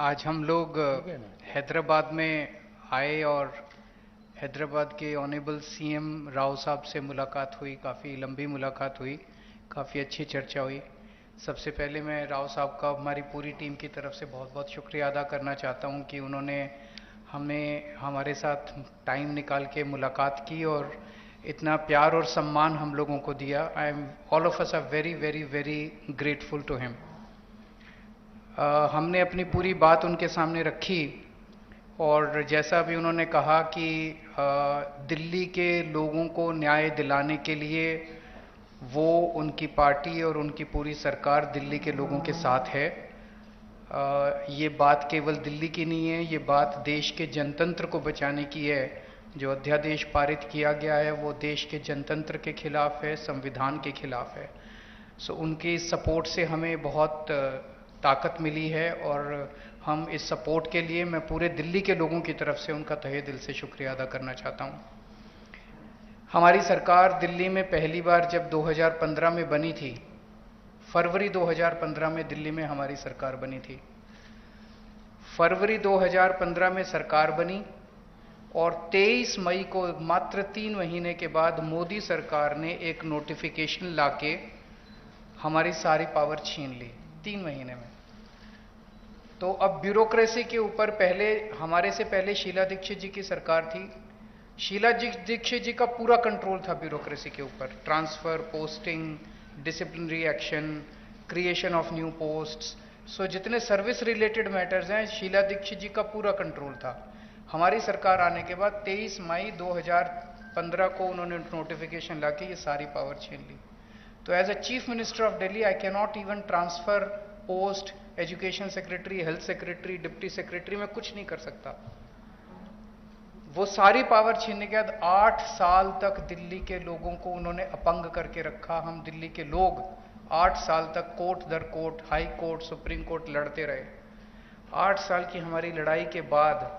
आज हम लोग हैदराबाद में आए और हैदराबाद के ऑनेबल सीएम राव साहब से मुलाकात हुई। काफ़ी लंबी मुलाकात हुई, काफ़ी अच्छी चर्चा हुई। सबसे पहले मैं राव साहब का हमारी पूरी टीम की तरफ से बहुत बहुत शुक्रिया अदा करना चाहता हूं कि उन्होंने हमें हमारे साथ टाइम निकाल के मुलाकात की और इतना प्यार और सम्मान हम लोगों को दिया। I am all of us are very very very grateful to him. हमने अपनी पूरी बात उनके सामने रखी और जैसा भी उन्होंने कहा कि दिल्ली के लोगों को न्याय दिलाने के लिए वो, उनकी पार्टी और उनकी पूरी सरकार दिल्ली के लोगों के साथ है। ये बात केवल दिल्ली की नहीं है, ये बात देश के जनतंत्र को बचाने की है। जो अध्यादेश पारित किया गया है वो देश के जनतंत्र के खिलाफ है, संविधान के खिलाफ है। सो उनकी सपोर्ट से हमें बहुत ताकत मिली है और हम इस सपोर्ट के लिए मैं पूरे दिल्ली के लोगों की तरफ से उनका तहे दिल से शुक्रिया अदा करना चाहता हूं। हमारी सरकार दिल्ली में पहली बार जब 2015 में बनी थी, फरवरी 2015 में दिल्ली में हमारी सरकार बनी थी। फरवरी 2015 में सरकार बनी और 23 मई को, मात्र 3 महीने के बाद, मोदी सरकार ने एक नोटिफिकेशन लाके हमारी सारी पावर छीन ली 3 महीने में। तो अब ब्यूरोक्रेसी के ऊपर, पहले हमारे से पहले शीला दीक्षित जी की सरकार थी। शीला दीक्षित जी का पूरा कंट्रोल था ब्यूरोक्रेसी के ऊपर, transfer, posting, disciplinary action, creation of new posts. So जितने सर्विस रिलेटेड मैटर्स हैं, शीला दीक्षित जी का पूरा कंट्रोल था। हमारी सरकार आने के बाद 23 मई 2015 को उन्होंने नोटिफिकेशन लाके ये सारी पावर छीन ली। तो as a chief minister of Delhi I can not even transfer post, education secretary, health secretary, deputy secretary, मैं कुछ नहीं कर सकता। वो सारी पावर छीनने के बाद 8 साल तक दिल्ली के लोगों को उन्होंने अपंग करके रखा। हम दिल्ली के लोग 8 साल तक कोर्ट दर court, high court, supreme court लड़ते रहे। 8 साल की हमारी लड़ाई के बाद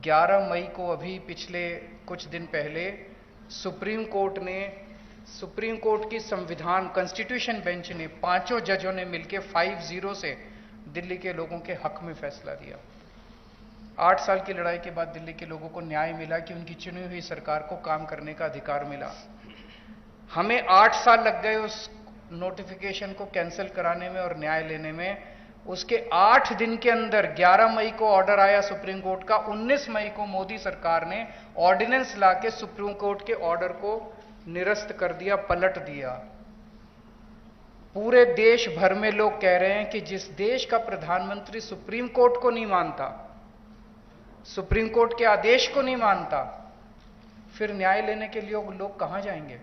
11 मई को, अभी पिछले कुछ दिन पहले, सुप्रीम कोर्ट की संविधान कॉन्स्टिट्यूशन बेंच ने, 5 जजों ने मिलकर 5-0 से दिल्ली के लोगों के हक में फैसला दिया। 8 साल की लड़ाई के बाद दिल्ली के लोगों को न्याय मिला कि उनकी चुनी हुई सरकार को काम करने का अधिकार मिला। हमें 8 साल लग गए उस नोटिफिकेशन को कैंसिल कराने में और न्याय लेने में। उसके 8 दिन के अंदर 11 मई को ऑर्डर आया सुप्रीम कोर्ट का। 19 मई को मोदी सरकार ने ऑर्डिनेंस लाके सुप्रीम कोर्ट के ऑर्डर को निरस्त कर दिया, पलट दिया। पूरे देश भर में लोग कह रहे हैं कि जिस देश का प्रधानमंत्री सुप्रीम कोर्ट को नहीं मानता, सुप्रीम कोर्ट के आदेश को नहीं मानता, फिर न्याय लेने के लिए लोग कहां जाएंगे?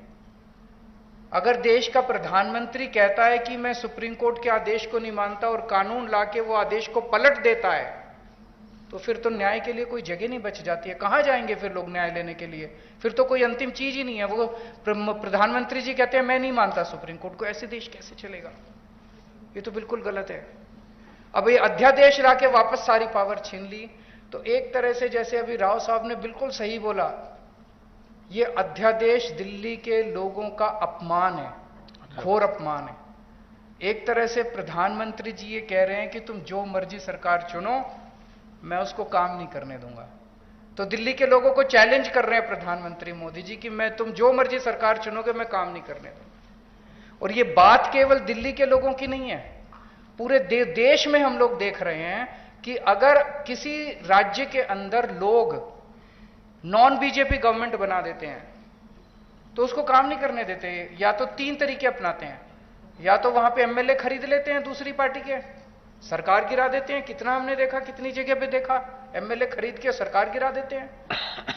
अगर देश का प्रधानमंत्री कहता है कि मैं सुप्रीम कोर्ट के आदेश को नहीं मानता और कानून लाके वो आदेश को पलट देता है, तो फिर तो न्याय के लिए कोई जगह नहीं बच जाती है। कहां जाएंगे फिर लोग न्याय लेने के लिए? फिर तो कोई अंतिम चीज ही नहीं है। वो प्रधानमंत्री जी कहते हैं मैं नहीं मानता सुप्रीम कोर्ट को, ऐसे देश कैसे चलेगा? ये तो बिल्कुल गलत है। अब ये अध्यादेश लाके वापस सारी पावर छीन ली। तो एक तरह से, जैसे अभी राव साहब ने बिल्कुल सही बोला, ये अध्यादेश दिल्ली के लोगों का अपमान है, घोर अपमान है। एक तरह से प्रधानमंत्री जी ये कह रहे हैं कि तुम जो मर्जी सरकार चुनो, मैं उसको काम नहीं करने दूंगा। तो दिल्ली के लोगों को चैलेंज कर रहे हैं प्रधानमंत्री मोदी जी कि मैं, तुम जो मर्जी सरकार चुनोगे, मैं काम नहीं करने दूंगा। और ये बात केवल दिल्ली के लोगों की नहीं है, पूरे देश में हम लोग देख रहे हैं कि अगर किसी राज्य के अंदर लोग नॉन बीजेपी गवर्नमेंट बना देते हैं तो उसको काम नहीं करने देते। या तो 3 तरीके अपनाते हैं, या तो वहां पे एमएलए खरीद लेते हैं दूसरी पार्टी के, सरकार गिरा देते हैं। कितना हमने देखा, कितनी जगह पे देखा, एमएलए खरीद के सरकार गिरा देते हैं।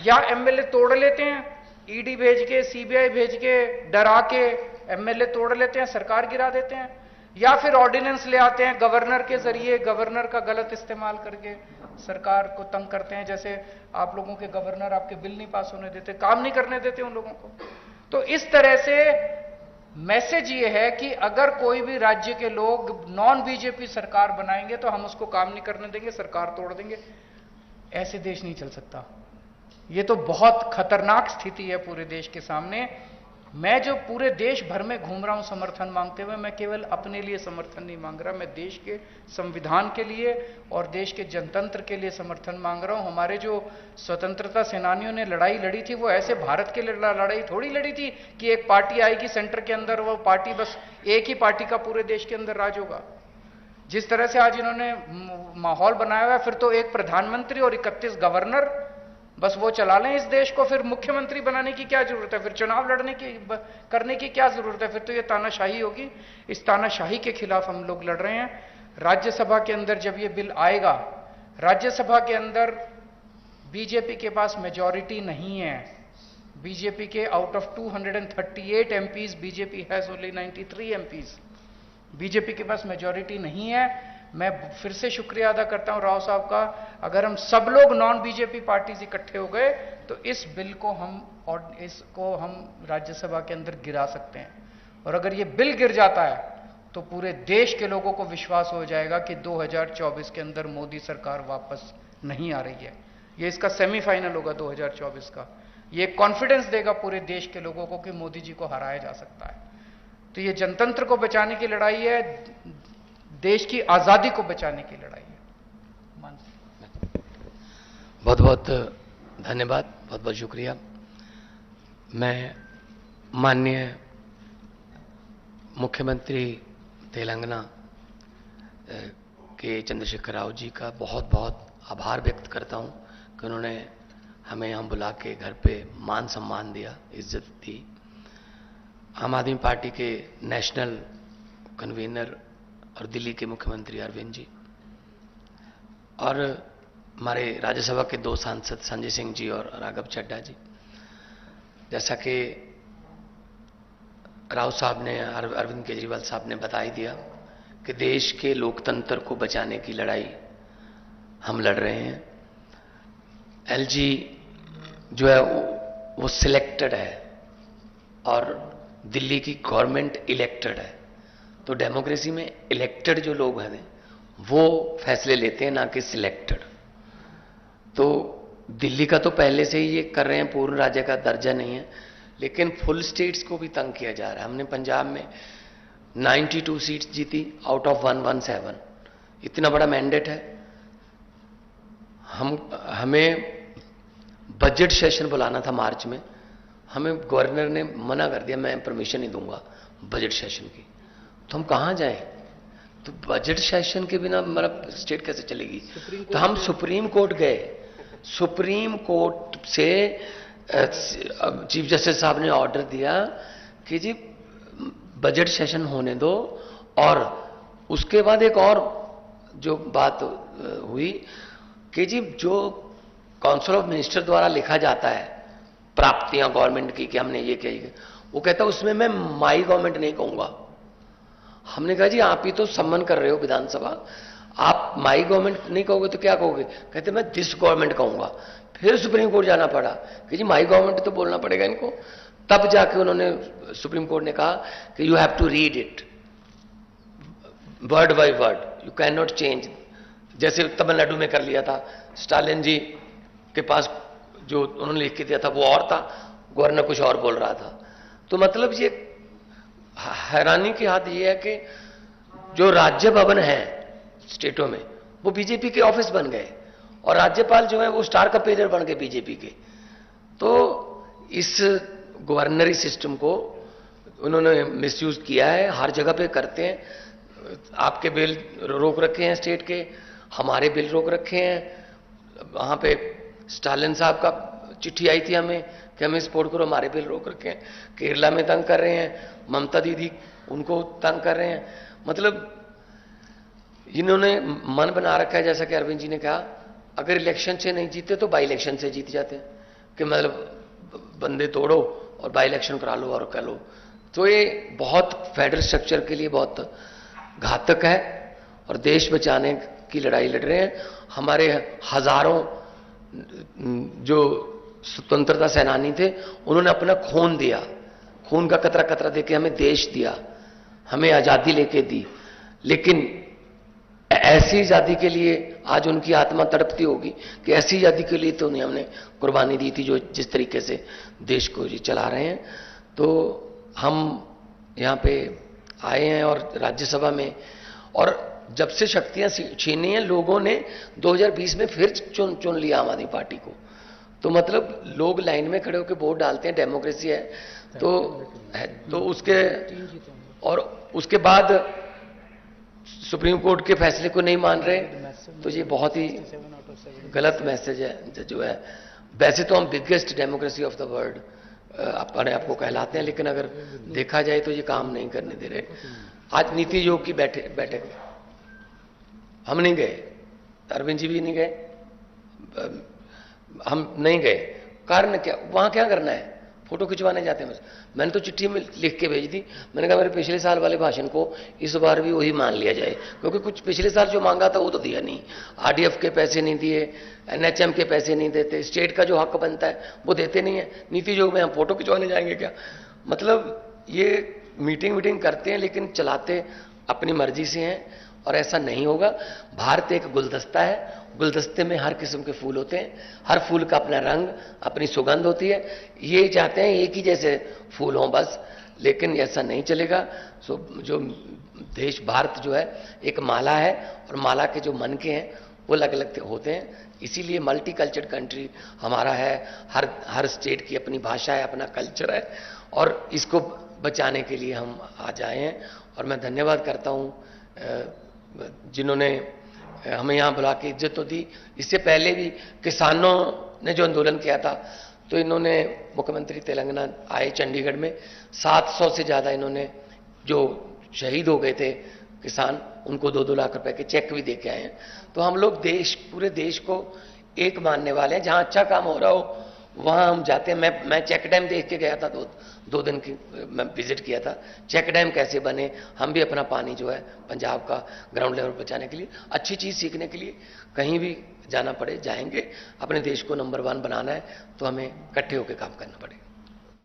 या एमएलए तोड़ लेते हैं, ईडी भेज के, सीबीआई भेज के, डरा के एमएलए तोड़ लेते हैं, सरकार गिरा देते हैं। या फिर ऑर्डिनेंस ले आते हैं गवर्नर के जरिए, गवर्नर का गलत इस्तेमाल करके सरकार को तंग करते हैं। जैसे आप लोगों के गवर्नर आपके बिल नहीं पास होने देते, काम नहीं करने देते उन लोगों को। तो इस तरह से मैसेज ये है कि अगर कोई भी राज्य के लोग नॉन बीजेपी सरकार बनाएंगे तो हम उसको काम नहीं करने देंगे, सरकार तोड़ देंगे। ऐसे देश नहीं चल सकता। ये तो बहुत खतरनाक स्थिति है पूरे देश के सामने। मैं जो पूरे देश भर में घूम रहा हूं समर्थन मांगते हुए, मैं केवल अपने लिए समर्थन नहीं मांग रहा, मैं देश के संविधान के लिए और देश के जनतंत्र के लिए समर्थन मांग रहा हूं। हमारे जो स्वतंत्रता सेनानियों ने लड़ाई लड़ी थी, वो ऐसे भारत के लिए लड़ाई थोड़ी लड़ी थी कि एक पार्टी आएगी सेंटर के अंदर, वो पार्टी बस एक ही पार्टी का पूरे देश के अंदर राज होगा। जिस तरह से आज इन्होंने माहौल बनाया हुआ है, फिर तो एक प्रधानमंत्री और 31 गवर्नर बस वो चला लें इस देश को, फिर मुख्यमंत्री बनाने की क्या जरूरत है, फिर चुनाव लड़ने की करने की क्या जरूरत है, फिर तो ये तानाशाही होगी। इस तानाशाही के खिलाफ हम लोग लड़ रहे हैं। राज्यसभा के अंदर जब ये बिल आएगा, राज्यसभा के अंदर बीजेपी के पास मेजॉरिटी नहीं है। बीजेपी के out of 238 MPs, BJP has only 93 MPs. BJP के पास मेजॉरिटी नहीं है। मैं फिर से शुक्रिया अदा करता हूं राव साहब का। अगर हम सब लोग नॉन बीजेपी पार्टीज इकट्ठे हो गए तो इस बिल को हम राज्यसभा के अंदर गिरा सकते हैं। और अगर ये बिल गिर जाता है तो पूरे देश के लोगों को विश्वास हो जाएगा कि 2024 के अंदर मोदी सरकार वापस नहीं आ रही है। ये इसका सेमीफाइनल होगा 2024 का। ये कॉन्फिडेंस देगा पूरे देश के लोगों को कि मोदी जी को हराया जा सकता है। तो ये जनतंत्र को बचाने की लड़ाई है, देश की आजादी को बचाने की लड़ाई है। बहुत बहुत धन्यवाद, बहुत बहुत शुक्रिया। मैं माननीय मुख्यमंत्री तेलंगाना के चंद्रशेखर राव जी का बहुत बहुत आभार व्यक्त करता हूं कि उन्होंने हमें यहां बुला के घर पे मान सम्मान दिया, इज्जत दी। आम आदमी पार्टी के नेशनल कन्वीनर और दिल्ली के मुख्यमंत्री अरविंद जी और हमारे राज्यसभा के 2 सांसद संजय सिंह जी और राघव चड्ढा जी, जैसा कि राव साहब ने, अरविंद केजरीवाल साहब ने बता ही दिया कि देश के लोकतंत्र को बचाने की लड़ाई हम लड़ रहे हैं। एलजी जो है वो सिलेक्टेड है और दिल्ली की गवर्नमेंट इलेक्टेड है। तो डेमोक्रेसी में इलेक्टेड जो लोग हैं वो फैसले लेते हैं, ना कि सिलेक्टेड। तो दिल्ली का तो पहले से ही ये कर रहे हैं, पूर्ण राज्य का दर्जा नहीं है, लेकिन फुल स्टेट्स को भी तंग किया जा रहा है। हमने पंजाब में 92 सीट्स जीती आउट ऑफ 117। इतना बड़ा मैंडेट है। हमें बजट सेशन बुलाना था मार्च में, हमें गवर्नर ने मना कर दिया, मैं परमिशन नहीं दूंगा बजट सेशन की। तो हम कहां जाएं? तो बजट सेशन के बिना मतलब स्टेट कैसे चलेगी? तो हम सुप्रीम कोर्ट गए। सुप्रीम कोर्ट से चीफ जस्टिस साहब ने ऑर्डर दिया कि जी बजट सेशन होने दो। और उसके बाद एक और जो बात हुई कि जी जो काउंसिल ऑफ मिनिस्टर द्वारा लिखा जाता है प्राप्तियां गवर्नमेंट की कि हमने ये किया, वो कहता है उसमें मैं माई गवर्नमेंट नहीं कहूंगा। हमने कहा जी आप ही तो सम्मान कर रहे हो विधानसभा, आप माई गवर्नमेंट नहीं कहोगे तो क्या कहोगे? कहते मैं दिस गवर्नमेंट कहूंगा। फिर सुप्रीम कोर्ट जाना पड़ा कि जी माई गवर्नमेंट तो बोलना पड़ेगा इनको। तब जाके उन्होंने, सुप्रीम कोर्ट ने कहा कि you have to read it word by word, you can not change. जैसे तमिलनाडु में कर लिया था, स्टालिन जी के पास जो उन्होंने लिख के दिया था वो और था, गवर्नर कुछ और बोल रहा था। तो मतलब ये हैरानी की बात यह है कि जो राज्य भवन है स्टेटों में वो बीजेपी के ऑफिस बन गए और राज्यपाल जो है वो स्टार कपेजर बन गए बीजेपी के। तो इस गवर्नरी सिस्टम को उन्होंने मिसयूज किया है, हर जगह पे करते हैं। आपके बिल रोक रखे हैं स्टेट के, हमारे बिल रोक रखे हैं। वहां पे स्टालिन साहब का चिट्ठी आई थी हमें कि हमें सपोर्ट करो, हमारे बिल रोक रखे हैं। केरला में तंग कर रहे हैं, ममता दीदी उनको तंग कर रहे हैं। मतलब इन्होंने मन बना रखा है, जैसा कि अरविंद जी ने कहा, अगर इलेक्शन से नहीं जीते तो बाई इलेक्शन से जीत जाते हैं कि मतलब बंदे तोड़ो और बाई इलेक्शन करा लो और कर लो। तो ये बहुत फेडरल स्ट्रक्चर के लिए बहुत घातक है और देश बचाने की लड़ाई लड़ रहे हैं। हमारे हजारों जो स्वतंत्रता सेनानी थे उन्होंने अपना खून दिया, खून का कतरा कतरा देके हमें देश दिया, हमें आजादी लेके दी। लेकिन ऐसी आजादी के लिए आज उनकी आत्मा तड़पती होगी कि ऐसी आजादी के लिए तो नहीं हमने कुर्बानी दी थी जो जिस तरीके से देश को ये चला रहे हैं। तो हम यहाँ पे आए हैं और राज्यसभा में, और जब से शक्तियां छीनी हैं लोगों ने 2020 में फिर चुन लिया आम आदमी पार्टी को। तो मतलब लोग लाइन में खड़े होकर वोट डालते हैं, डेमोक्रेसी है। तो उसके बाद सुप्रीम कोर्ट के फैसले को नहीं मान रहे, तो ये बहुत ही गलत मैसेज है जो है। वैसे तो हम biggest democracy of the world अपने आप को कहलाते हैं, लेकिन अगर देखा जाए तो ये काम नहीं करने दे रहे। आज नीति आयोग की बैठक हम नहीं गए, अरविंद जी भी नहीं गए, हम नहीं गए। कारण क्या, वहां क्या करना है, फोटो खिंचवाने जाते हैं बस। मैंने तो चिट्ठी में लिख के भेज दी, मैंने कहा मेरे पिछले साल वाले भाषण को इस बार भी वही मान लिया जाए, क्योंकि कुछ पिछले साल जो मांगा था वो तो दिया नहीं। आरडीएफ के पैसे नहीं दिए, एनएचएम के पैसे नहीं देते, स्टेट का जो हक बनता है वो देते नहीं है। नीति आयोग में हम फोटो खिंचवाने जाएंगे क्या? मतलब ये मीटिंग करते हैं लेकिन चलाते अपनी मर्जी से हैं, और ऐसा नहीं होगा। भारत एक गुलदस्ता है, गुलदस्ते में हर किस्म के फूल होते हैं, हर फूल का अपना रंग, अपनी सुगंध होती है। ये चाहते हैं एक ही जैसे फूल हों बस, लेकिन ऐसा नहीं चलेगा। जो देश भारत जो है एक माला है, और माला के जो मनके हैं वो अलग अलग होते हैं। इसीलिए मल्टी कल्चर कंट्री हमारा है, हर स्टेट की अपनी भाषा है, अपना कल्चर है, और इसको बचाने के लिए हम आज आए हैं। और मैं धन्यवाद करता हूँ जिन्होंने हमें यहाँ बुला के इज्जत तो दी। इससे पहले भी किसानों ने जो आंदोलन किया था, तो इन्होंने, मुख्यमंत्री तेलंगाना आए चंडीगढ़ में, 700 से ज़्यादा इन्होंने जो शहीद हो गए थे किसान, उनको 2-2 लाख रुपए के चेक भी दे के आए हैं। तो हम लोग पूरे देश को एक मानने वाले हैं। जहाँ अच्छा काम हो रहा हो वहाँ हम जाते हैं। मैं चेक डैम देख के गया था, 2 दिन की मैं विजिट किया था। चेक डैम कैसे बने, हम भी अपना पानी जो है पंजाब का ग्राउंड लेवल पर बचाने के लिए, अच्छी चीज़ सीखने के लिए कहीं भी जाना पड़े जाएंगे। अपने देश को नंबर 1 बनाना है तो हमें इकट्ठे होकर काम करना पड़ेगा।